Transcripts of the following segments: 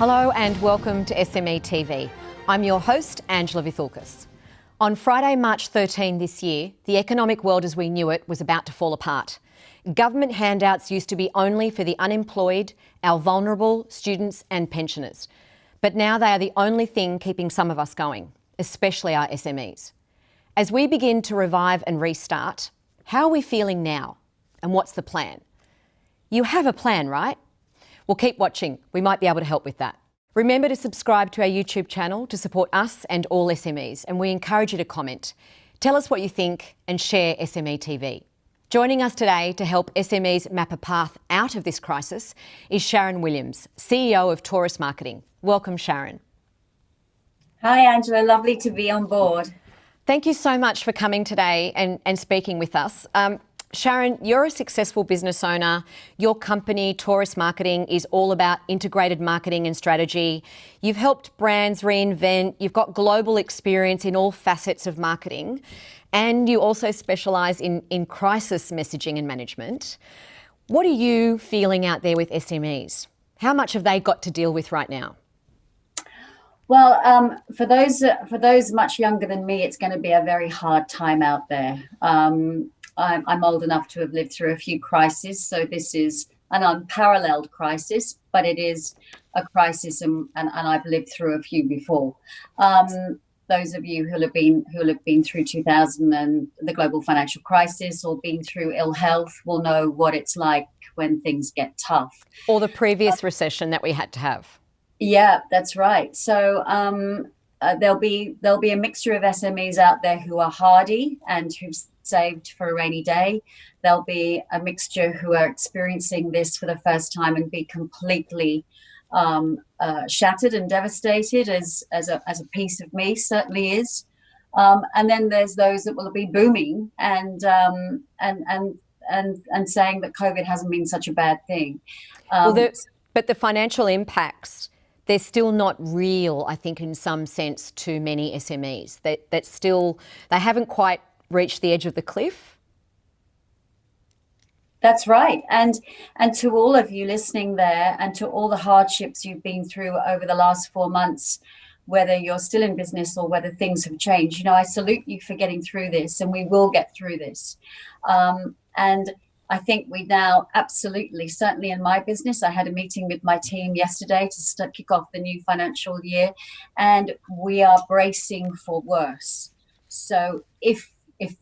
Hello and welcome to SME TV. I'm your host, Angela Vithulkas. On Friday, March 13 this year, the economic world as we knew it was about to fall apart. Government handouts used to be only for the unemployed, our vulnerable, students and pensioners. But now they are the only thing keeping some of us going, especially our SMEs. As we begin to revive and restart, how are we feeling now? And what's the plan? You have a plan, right? Well, keep watching. We might be able to help with that. Remember to subscribe to our YouTube channel to support us and all SMEs, and we encourage you to comment. Tell us what you think and share SME TV. Joining us today to help SMEs map a path out of this crisis is Sharon Williams, CEO of Taurus Marketing. Welcome, Sharon. Hi, Angela. Lovely to be on board. Thank you so much for coming today and speaking with us. Sharon, you're a successful business owner. Your company, Taurus Marketing, is all about integrated marketing and strategy. You've helped brands reinvent. You've got global experience in all facets of marketing. And you also specialise in crisis messaging and management. What are you feeling out there with SMEs? How much have they got to deal with right now? Well, for those much younger than me, it's going to be a very hard time out there. I'm old enough to have lived through a few crises, so this is an unparalleled crisis, but it is a crisis, and I've lived through a few before. Those of you who have been through 2000 and the global financial crisis, or been through ill health, will know what it's like when things get tough. Or the previous recession that we had to have. Yeah, that's right. So there'll be a mixture of SMEs out there who are hardy and who've saved for a rainy day. There'll be a mixture who are experiencing this for the first time and be completely shattered and devastated, as a piece of me certainly is. And then there's those that will be booming and saying that COVID hasn't been such a bad thing. But the financial impacts, they're still not real, I think, in some sense, to many SMEs. They haven't quite reached the edge of the cliff. That's right. And to all of you listening there, and to all the hardships you've been through over the last 4 months, whether you're still in business or whether things have changed, I salute you for getting through this, and we will get through this. And I think we now absolutely, certainly in my business, I had a meeting with my team yesterday to kick off the new financial year, and we are bracing for worse. So if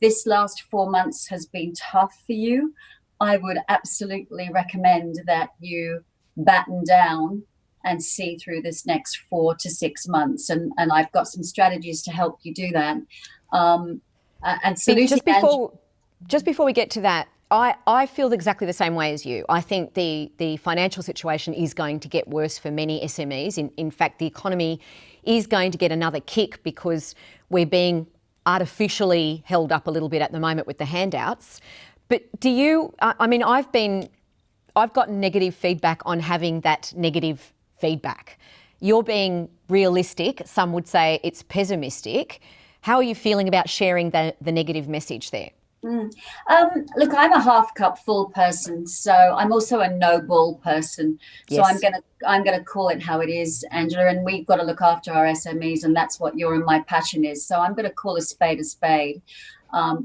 this last 4 months has been tough for you, I would absolutely recommend that you batten down and see through this next 4 to 6 months. And I've got some strategies to help you do that. Just before we get to that, I feel exactly the same way as you. I think the financial situation is going to get worse for many SMEs. In fact, the economy is going to get another kick because we're being artificially held up a little bit at the moment with the handouts. But do you, I've gotten negative feedback on having that negative feedback. You're being realistic. Some would say it's pessimistic. How are you feeling about sharing the negative message there? Look, I'm a half cup full person, so I'm also a no bull person. So yes. I'm gonna call it how it is, Angela, and we've got to look after our SMEs, and that's what your and my passion is. So I'm gonna call a spade,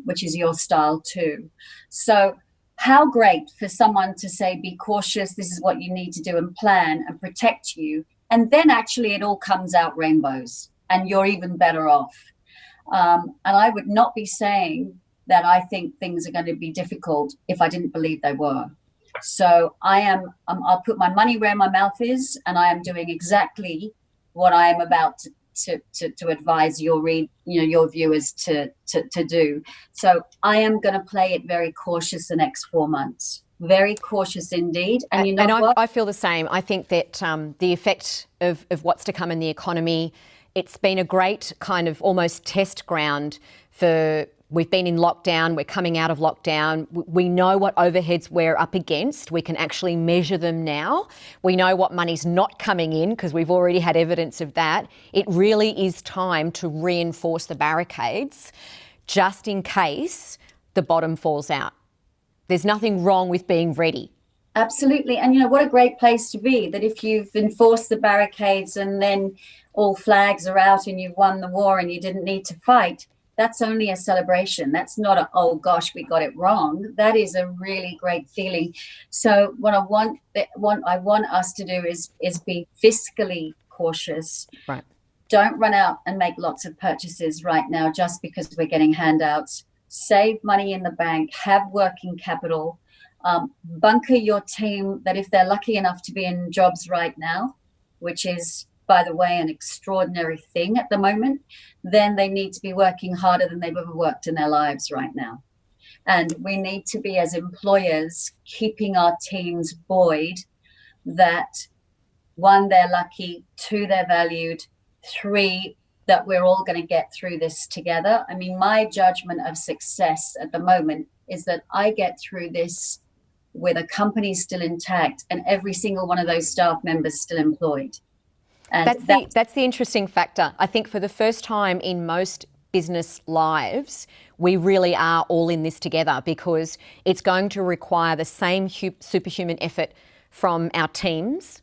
which is your style too. So how great for someone to say, be cautious, this is what you need to do and plan and protect you. And then actually it all comes out rainbows and you're even better off. And I would not be saying that I think things are going to be difficult if I didn't believe they were. So I'll put my money where my mouth is, and I am doing exactly what I am about to advise your viewers to do. So I am going to play it very cautious the next 4 months. Very cautious indeed. And I feel the same. I think that the effect of what's to come in the economy, it's been a great kind of almost test ground for. We've been in lockdown, we're coming out of lockdown. We know what overheads we're up against. We can actually measure them now. We know what money's not coming in because we've already had evidence of that. It really is time to reinforce the barricades just in case the bottom falls out. There's nothing wrong with being ready. Absolutely. And, what a great place to be, that if you've enforced the barricades and then all flags are out and you've won the war and you didn't need to fight, that's only a celebration. That's not a, oh gosh, we got it wrong. That is a really great feeling. So what I want us to do is be fiscally cautious. Right. Don't run out and make lots of purchases right now just because we're getting handouts. Save money in the bank, have working capital. Bunker your team that if they're lucky enough to be in jobs right now, which is, by the way, an extraordinary thing at the moment, then they need to be working harder than they've ever worked in their lives right now. And we need to be, as employers, keeping our teams buoyed that, one, they're lucky, two, they're valued, three, that we're all going to get through this together. I mean, my judgment of success at the moment is that I get through this with a company still intact and every single one of those staff members still employed. And that's the interesting factor. I think for the first time in most business lives, we really are all in this together, because it's going to require the same superhuman effort from our teams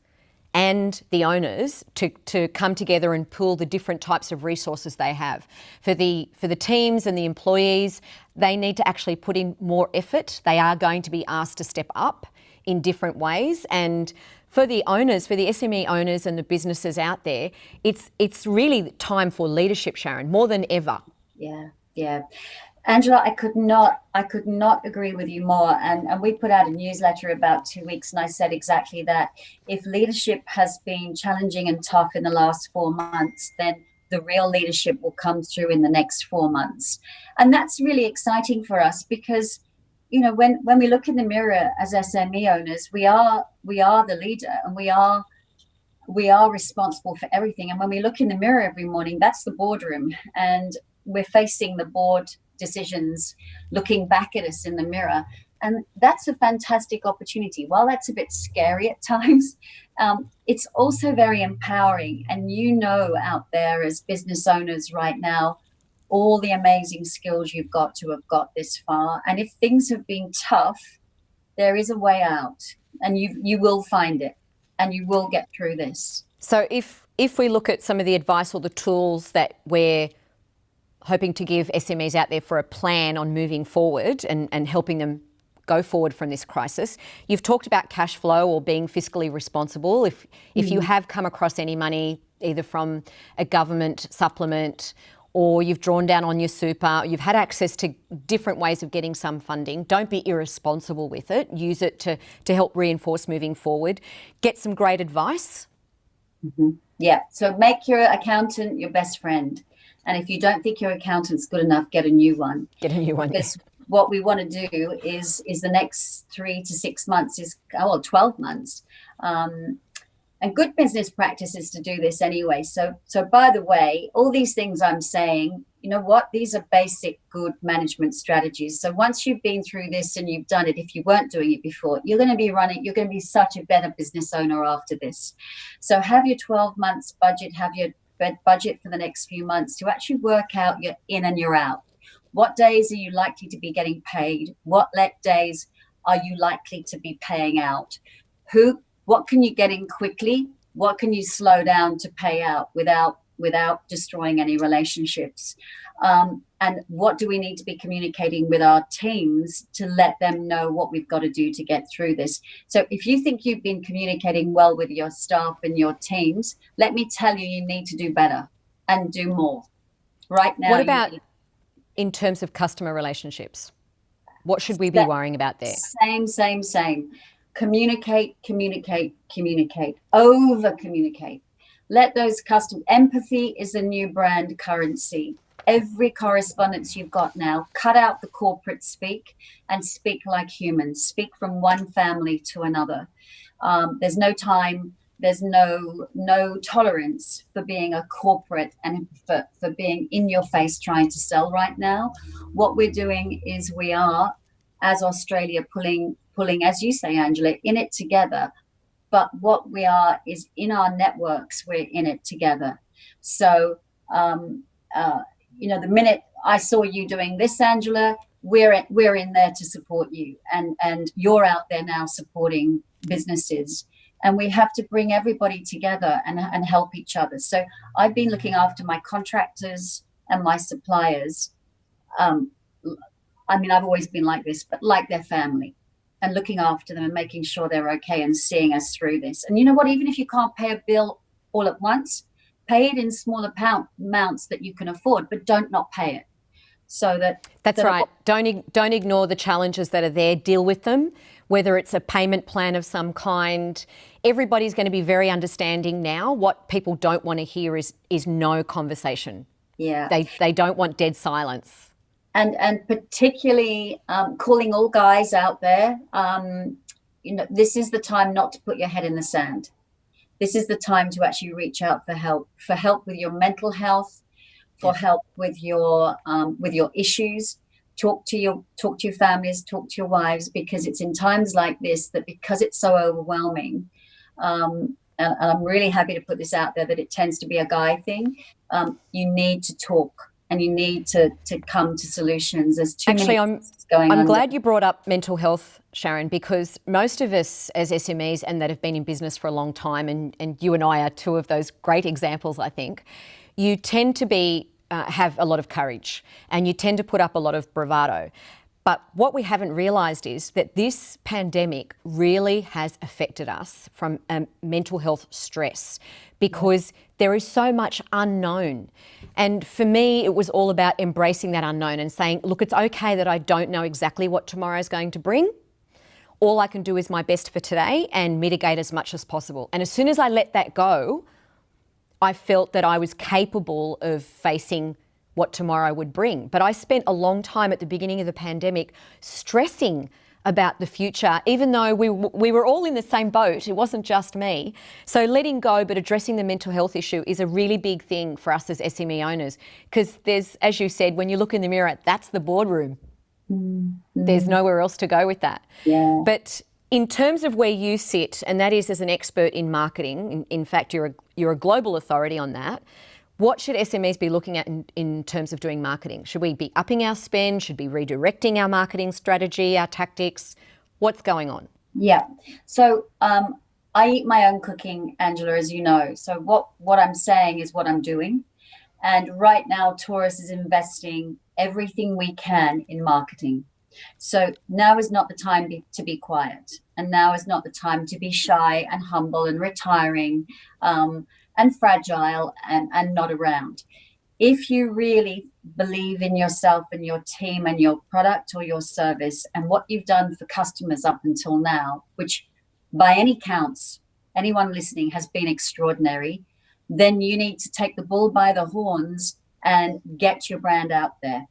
and the owners to come together and pool the different types of resources they have. For the teams and the employees, they need to actually put in more effort. They are going to be asked to step up in different ways. And for the owners, for the SME owners and the businesses out there, it's really time for leadership, Sharon, more than ever. Yeah. Angela, I could not agree with you more. And we put out a newsletter about 2 weeks, and I said exactly that. If leadership has been challenging and tough in the last 4 months, then the real leadership will come through in the next 4 months. And that's really exciting for us because, when we look in the mirror as SME owners, we are the leader, and we are responsible for everything. And when we look in the mirror every morning, that's the boardroom, and we're facing the board decisions looking back at us in the mirror. And that's a fantastic opportunity. While that's a bit scary at times, it's also very empowering. And out there as business owners right now, all the amazing skills you've got to have got this far. And if things have been tough, there is a way out, and you will find it, and you will get through this. So if we look at some of the advice or the tools that we're hoping to give SMEs out there for a plan on moving forward and helping them go forward from this crisis. You've talked about cash flow or being fiscally responsible. If you have come across any money, either from a government supplement or you've drawn down on your super, you've had access to different ways of getting some funding, don't be irresponsible with it. Use it to help reinforce moving forward. Get some great advice. Mm-hmm. Yeah, so make your accountant your best friend. And if you don't think your accountant's good enough, get a new one. Because what we want to do is the next 3 to 6 months 12 months. And good business practice is to do this anyway. So by the way, all these things I'm saying, these are basic good management strategies. So once you've been through this and you've done it, if you weren't doing it before, you're going to be such a better business owner after this. So have your 12 months budget, have your budget for the next few months to actually work out your in and your out. What days are you likely to be getting paid? What days are you likely to be paying out? What can you get in quickly? What can you slow down to pay out without destroying any relationships? And what do we need to be communicating with our teams to let them know what we've got to do to get through this? So if you think you've been communicating well with your staff and your teams, let me tell you, you need to do better and do more. Right now. What about in terms of customer relationships? What should we be worrying about there? Same. Communicate, over communicate. Let those empathy is the new brand currency. Every correspondence you've got now, cut out the corporate speak and speak like humans. Speak from one family to another. There's no time. There's no tolerance for being a corporate and for being in your face trying to sell right now. What we're doing is we are, as Australia, pulling, as you say, Angela, in it together. But what we are is in our networks, we're in it together. So, the minute I saw you doing this, Angela, we're in there to support you, and you're out there now supporting businesses, and we have to bring everybody together and help each other. So I've been looking after my contractors and my suppliers. I mean, I've always been like this, but like their family, and looking after them and making sure they're okay and seeing us through this. And you know what, even if you can't pay a bill all at once, pay it in smaller amounts that you can afford, but don't not pay it. So that's right. Don't ignore the challenges that are there. Deal with them, whether it's a payment plan of some kind. Everybody's going to be very understanding now. What people don't want to hear is no conversation. Yeah. They don't want dead silence. And particularly calling all guys out there, this is the time not to put your head in the sand. This is the time to actually reach out for help with your mental health, for help with your issues. Talk to your families, talk to your wives, because it's in times like this that, because it's so overwhelming, and I'm really happy to put this out there, that it tends to be a guy thing. You need to talk, and you need to come to solutions. There's too many things going on. I'm glad you brought up mental health, Sharon, because most of us as SMEs and that have been in business for a long time, and you and I are two of those great examples, I think, you tend to have a lot of courage, and you tend to put up a lot of bravado. But what we haven't realised is that this pandemic really has affected us from mental health stress, because there is so much unknown. And for me, it was all about embracing that unknown and saying, look, it's okay that I don't know exactly what tomorrow is going to bring. All I can do is my best for today and mitigate as much as possible. And as soon as I let that go, I felt that I was capable of facing what tomorrow would bring. But I spent a long time at the beginning of the pandemic stressing about the future, even though we were all in the same boat. It wasn't just me. So letting go, but addressing the mental health issue is a really big thing for us as SME owners, because there's, as you said, when you look in the mirror, that's the boardroom. Mm-hmm. There's nowhere else to go with that. Yeah. But in terms of where you sit, and that is as an expert in marketing, in fact, you're a global authority on that. What should SMEs be looking at in terms of doing marketing? Should we be upping our spend? Should we be redirecting our marketing strategy, our tactics? What's going on? Yeah. So I eat my own cooking, Angela, as you know. So what I'm saying is what I'm doing. And right now, Taurus is investing everything we can in marketing. So now is not the time to be quiet, and now is not the time to be shy and humble and retiring and fragile and not around. If you really believe in yourself and your team and your product or your service and what you've done for customers up until now, which by any counts, anyone listening has been extraordinary, then you need to take the bull by the horns and get your brand out there.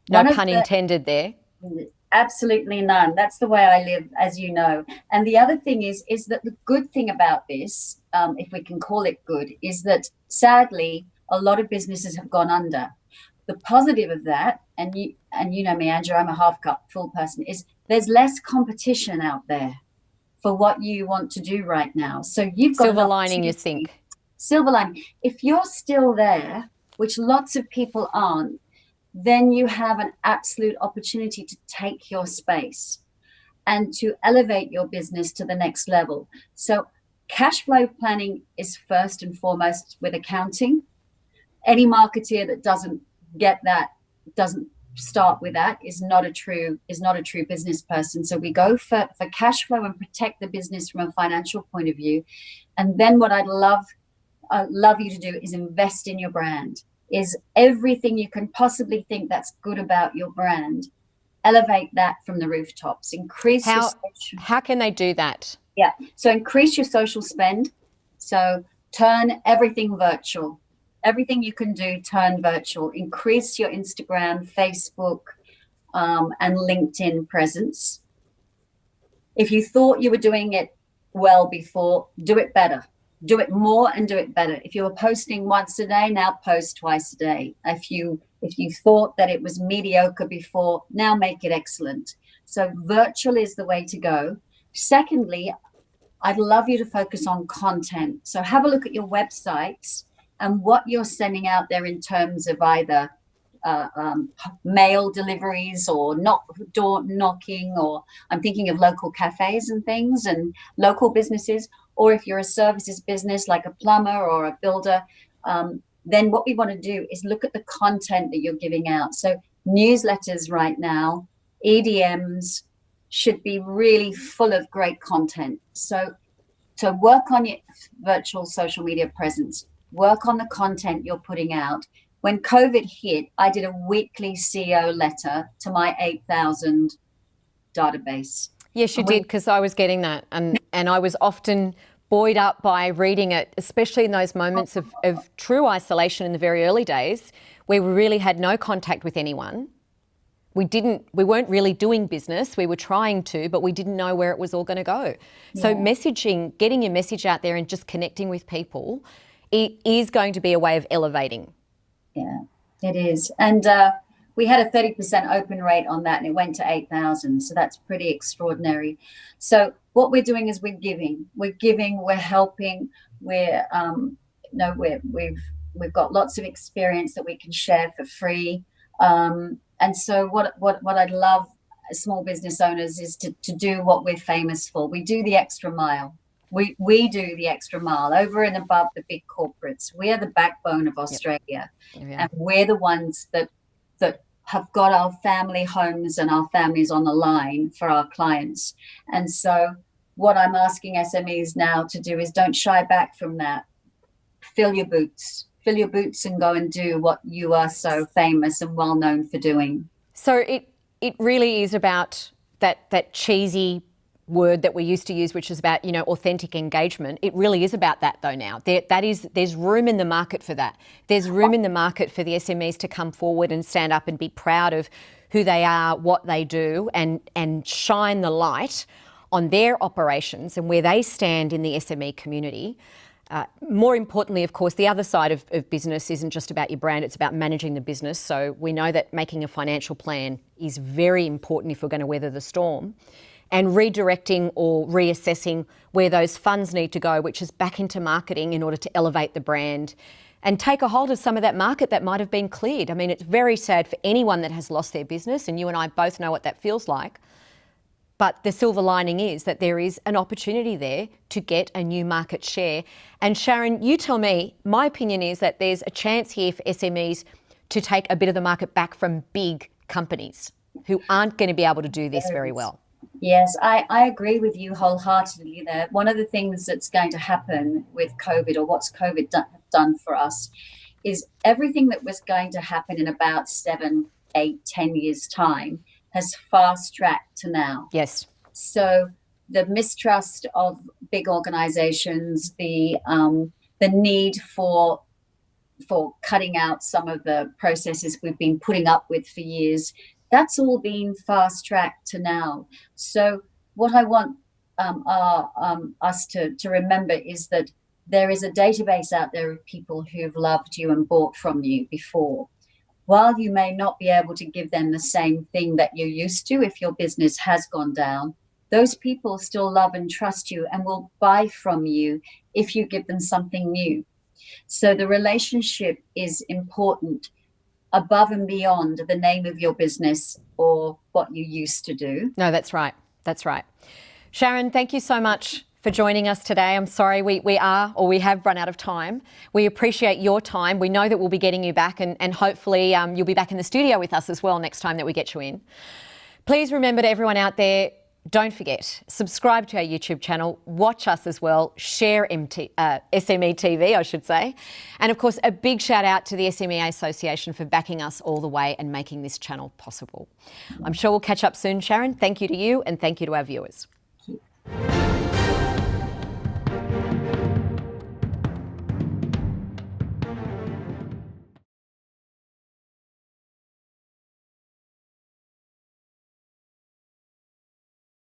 No pun intended there. Absolutely none. That's the way I live, as you know. And the other thing is that the good thing about this, if we can call it good, is that sadly, a lot of businesses have gone under. The positive of that, and you know me, Andrew, I'm a half cup full person, is there's less competition out there for what you want to do right now. So you've got silver lining, you think? Silver lining. If you're still there, which lots of people aren't, then you have an absolute opportunity to take your space and to elevate your business to the next level. So cash flow planning is first and foremost with accounting. Any marketeer that doesn't get that, doesn't start with that, is not a true business person. So we go for cash flow and protect the business from a financial point of view. And then what I'd love you to do is invest in your brand. Is everything you can possibly think that's good about your brand, elevate that from the rooftops. Increase your social. How can they do that? Yeah, so increase your social spend. So turn everything virtual. Everything you can do, turn virtual. Increase your Instagram, Facebook, and LinkedIn presence. If you thought you were doing it well before, do it better. Do it more and do it better. If you were posting once a day, now post twice a day. If you thought that it was mediocre before, now make it excellent. So virtual is the way to go. Secondly, I'd love you to focus on content. So have a look at your websites and what you're sending out there in terms of either mail deliveries or door knocking, or I'm thinking of local cafes and things and local businesses, or if you're a services business like a plumber or a builder, then what we want to do is look at the content that you're giving out. So newsletters right now, EDMs should be really full of great content. So to work on your virtual social media presence, work on the content you're putting out. When COVID hit, I did a weekly CEO letter to my 8,000 database. Yes, you did, because I was getting that. And I was often buoyed up by reading it, especially in those moments of true isolation in the very early days, where we really had no contact with anyone. We weren't really doing business. We were trying to, but we didn't know where it was all going to go. Yeah. So messaging, getting your message out there and just connecting with people, it is going to be a way of elevating. Yeah, it is. And we had a 30% open rate on that, and it went to 8,000. So that's pretty extraordinary. So what we're doing is we're giving, we're helping, we've got lots of experience that we can share for free. And so what I'd love as small business owners is to do what we're famous for. We do the extra mile. We do the extra mile over and above the big corporates. We are the backbone of Australia. Yep. Yeah. And we're the ones that have got our family homes and our families on the line for our clients. And so what I'm asking SMEs now to do is don't shy back from that. Fill your boots and go and do what you are so famous and well known for doing. So it really is about that cheesy word that we used to use, which is about, authentic engagement. It really is about that though now. There's room in the market for that. There's room in the market for the SMEs to come forward and stand up and be proud of who they are, what they do, and shine the light on their operations and where they stand in the SME community. More importantly, of course, the other side of business isn't just about your brand, it's about managing the business. So we know that making a financial plan is very important if we're going to weather the storm, and redirecting or reassessing where those funds need to go, which is back into marketing in order to elevate the brand and take a hold of some of that market that might have been cleared. I mean, it's very sad for anyone that has lost their business, and you and I both know what that feels like. But the silver lining is that there is an opportunity there to get a new market share. And Sharon, you tell me, my opinion is that there's a chance here for SMEs to take a bit of the market back from big companies who aren't going to be able to do this very well. Yes, I agree with you wholeheartedly there. One of the things that's going to happen with COVID, or what's COVID done for us, is everything that was going to happen in about 7, 8, 10 years' time has fast-tracked to now. Yes. So the mistrust of big organizations, the need for cutting out some of the processes we've been putting up with for years, that's all been fast-tracked to now. So what I want us to remember is that there is a database out there of people who've loved you and bought from you before. While you may not be able to give them the same thing that you used to if your business has gone down, those people still love and trust you and will buy from you if you give them something new. So the relationship is important above and beyond the name of your business or what you used to do. No, that's right. That's right. Sharon, thank you so much for joining us today. I'm sorry we have run out of time. We appreciate your time. We know that we'll be getting you back, and hopefully you'll be back in the studio with us as well next time that we get you in. Please remember, to everyone out there, don't forget, subscribe to our YouTube channel, watch us as well, share SME TV, I should say. And of course, a big shout out to the SME Association for backing us all the way and making this channel possible. I'm sure we'll catch up soon, Sharon. Thank you to you, and thank you to our viewers. Thank you.